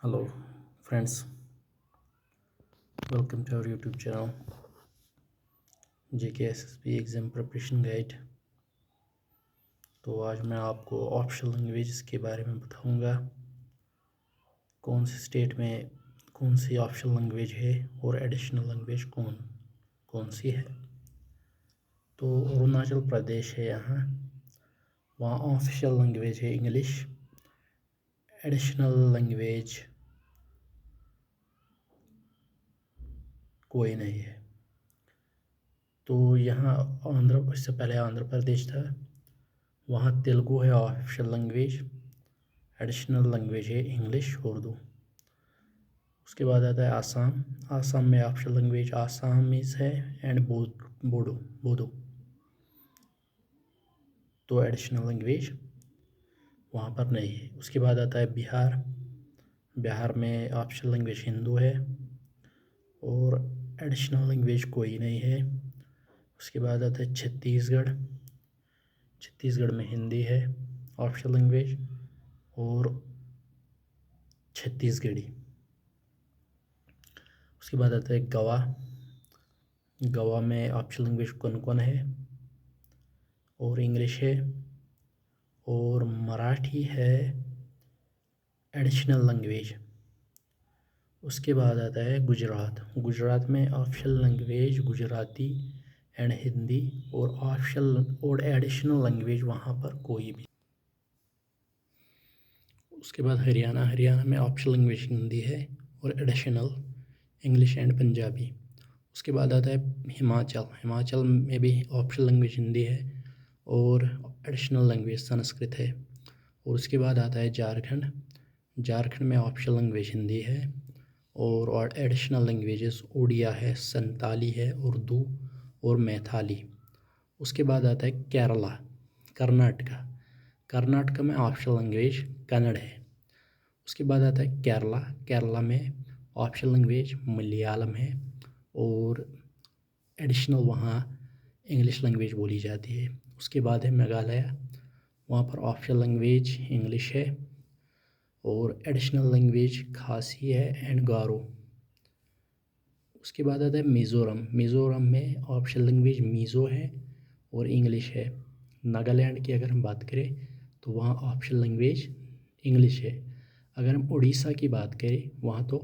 Hello, friends. Welcome to our YouTube channel, JKSSB exam preparation guide. तो आज मैं आपको ऑप्शनल लैंग्वेजेस के बारे में बताऊंगा, कौन से स्टेट में कौन सी ऑप्शनल लैंग्वेज है और एडिशनल लैंग्वेज कौन कौन सी है। तो अरुणाचल प्रदेश है वहाँ ऑफिशियल लैंग्वेज है इंग्लिश, एडिशनल लैंग्वेज कोई नहीं है। तो यहाँ इससे पहले आंध्र प्रदेश था, वहाँ तेलुगु है ऑफिशियल लैंग्वेज, एडिशनल लैंग्वेज है इंग्लिश उर्दू। उसके बाद आता है आसाम। आसाम में ऑफिशियल लैंग्वेज आसामीज है एंड बोडो बोडो। तो एडिशनल लैंग्वेज वहाँ पर नहीं है। उसके बाद आता है बिहार। बिहार में ऑफिशियल लैंग्वेज हिंदू है और एडिशनल लैंग्वेज कोई नहीं है। उसके बाद आता है छत्तीसगढ़। छत्तीसगढ़ में हिंदी है ऑफिशियल लैंग्वेज और छत्तीसगढ़ी। उसके बाद आता है गोवा। गोवा में ऑफिशियल लैंग्वेज कोंकण है और इंग्लिश है और मराठी है एडिशनल लैंग्वेज। उसके बाद आता है गुजरात। गुजरात में official language Gujarati and Hindi और ऑफिशियल और एडिशनल लैंग्वेज वहाँ पर कोई भी। उसके बाद हरियाणा। हरियाणा में ऑफिशियल लैंग्वेज हिंदी है और एडिशनल इंग्लिश एंड पंजाबी। उसके बाद आता है हिमाचल। हिमाचल में भी ऑफिशियल लैंग्वेज हिंदी है और एडिशनल लैंग्वेज संस्कृत है। और उसके बाद आता है झारखंड। झारखंड में ऑफिशियल लैंग्वेज हिंदी है और एडिशनल लैंग्वेजेस उड़िया है, संताली है, उर्दू और मैथाली। उसके बाद आता है केरला। कर्नाटका। कर्नाटका में ऑफिशियल लैंग्वेज कन्नड़ है। उसके बाद आता है केरला। केरला में ऑफिशियल लैंग्वेज मलयालम है और एडिशनल वहाँ इंग्लिश लैंग्वेज बोली जाती है। उसके बाद है मेघालय। वहाँ पर ऑफिशियल लैंग्वेज इंग्लिश है और एडिशनल लैंग्वेज खासी है एंड गारो। उसके बाद आता है मिज़ोरम। मिज़ोरम में ऑफिशियल लैंग्वेज मीज़ो है और इंग्लिश है। नागालैंड की अगर हम बात करें तो वहाँ ऑफिशियल लैंग्वेज इंग्लिश है। अगर हम उड़ीसा की बात करें वहाँ तो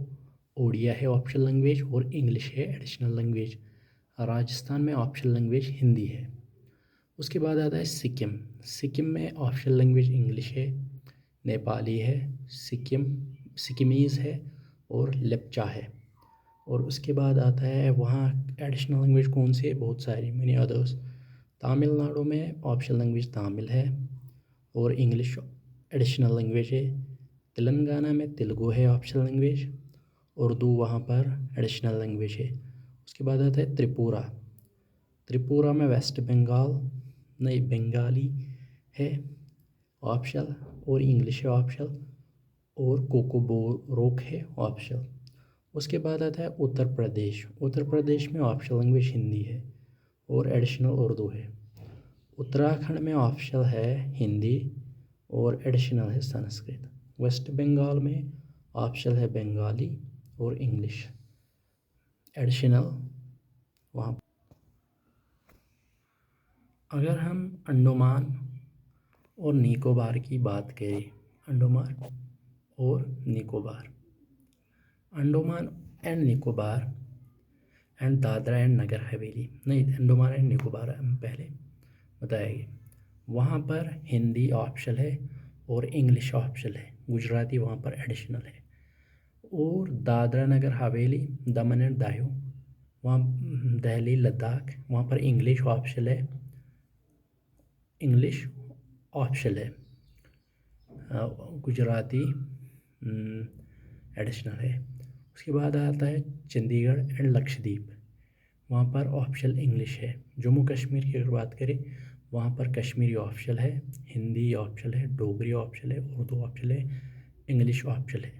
ओडिया है ऑफिशियल लैंग्वेज और इंग्लिश है एडिशनल लैंग्वेज। राजस्थान में ऑफिशियल लैंग्वेज हिंदी है। उसके बाद आता है सिक्किम। सिक्किम में ऑफिशियल लैंग्वेज इंग्लिश है, नेपाली है, सिक्किमीज़ है और लेप्चा है। और उसके बाद आता है वहाँ एडिशनल लैंग्वेज कौन सी है, बहुत सारी मैनी अदर्स। तमिलनाडु में ऑफिशियल लैंग्वेज तमिल है और इंग्लिश एडिशनल लैंग्वेज है। तेलंगाना में तेलुगु है ऑफिशियल लैंग्वेज, उर्दू वहाँ पर एडिशनल लैंग्वेज है। उसके बाद आता है त्रिपुरा। त्रिपुरा में वेस्ट बंगाल नहीं बंगाली है ऑफिशियल और इंग्लिश है ऑफिशियल और कोकोबोरोक है ऑफिशियल। उसके बाद आता है उत्तर प्रदेश। उत्तर प्रदेश में ऑफिशियल लैंग्वेज हिंदी है और एडिशनल उर्दू है। उत्तराखंड में ऑफिशियल है हिंदी और एडिशनल है संस्कृत। वेस्ट बंगाल में ऑफिशियल है बंगाली और इंग्लिश, एडिशनल वहाँ। अगर हम अंडमान और निकोबार की बात करें, अंडमान और Nicobar, Andaman and Nicobar and Dadra and Nagar Haveli, नहीं अंडमान एंड निकोबार हम पहले बताएंगे। वहाँ पर हिंदी ऑप्शनल है और इंग्लिश ऑप्शनल है, गुजराती वहाँ पर एडिशनल है। और दादरा नगर हवेली, दमन एंड दायू, वहाँ दिल्ली लद्दाख, वहाँ पर इंग्लिश ऑप्शनल है, इंग्लिश ऑप्शनल है। गुजराती एडिशनल है। उसके बाद आता है चंडीगढ़ एंड लक्षद्वीप, वहाँ पर ऑप्शनल इंग्लिश है। जम्मू कश्मीर की अगर बात करें वहाँ पर कश्मीरी ऑप्शनल है, हिंदी ऑप्शनल है, डोगरी ऑप्शनल है, उर्दू ऑप्शनल है, इंग्लिश ऑप्शनल है।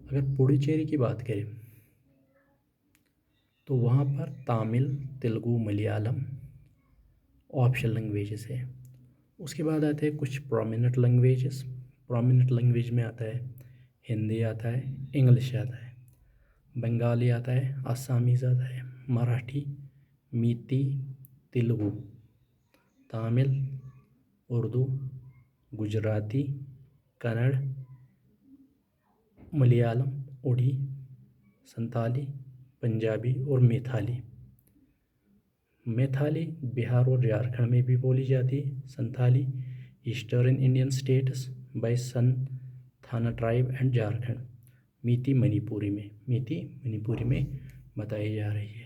अगर पुडुचेरी की बात करें तो वहाँ पर तमिल, तेलुगु, मलयालम ऑप्शनल लैंग्वेजेस है। उसके बाद आते हैं कुछ प्रोमिनेंट लैंग्वेजेस। प्रोमिनेंट लैंग्वेज में आता है हिंदी आता है, इंग्लिश आता है, बंगाली आता है, आसामीज़ आता है, मराठी, मीती, तेलुगु, तमिल, उर्दू, गुजराती, कन्नड़, मलयालम, उड़ी, संताली, पंजाबी और मैथिली। मैथिली बिहार और झारखंड में भी बोली जाती है। Santali eastern Indian states by थाना ट्राइब एंड झारखंड। मीती मणिपुरी में बताई जा रही है।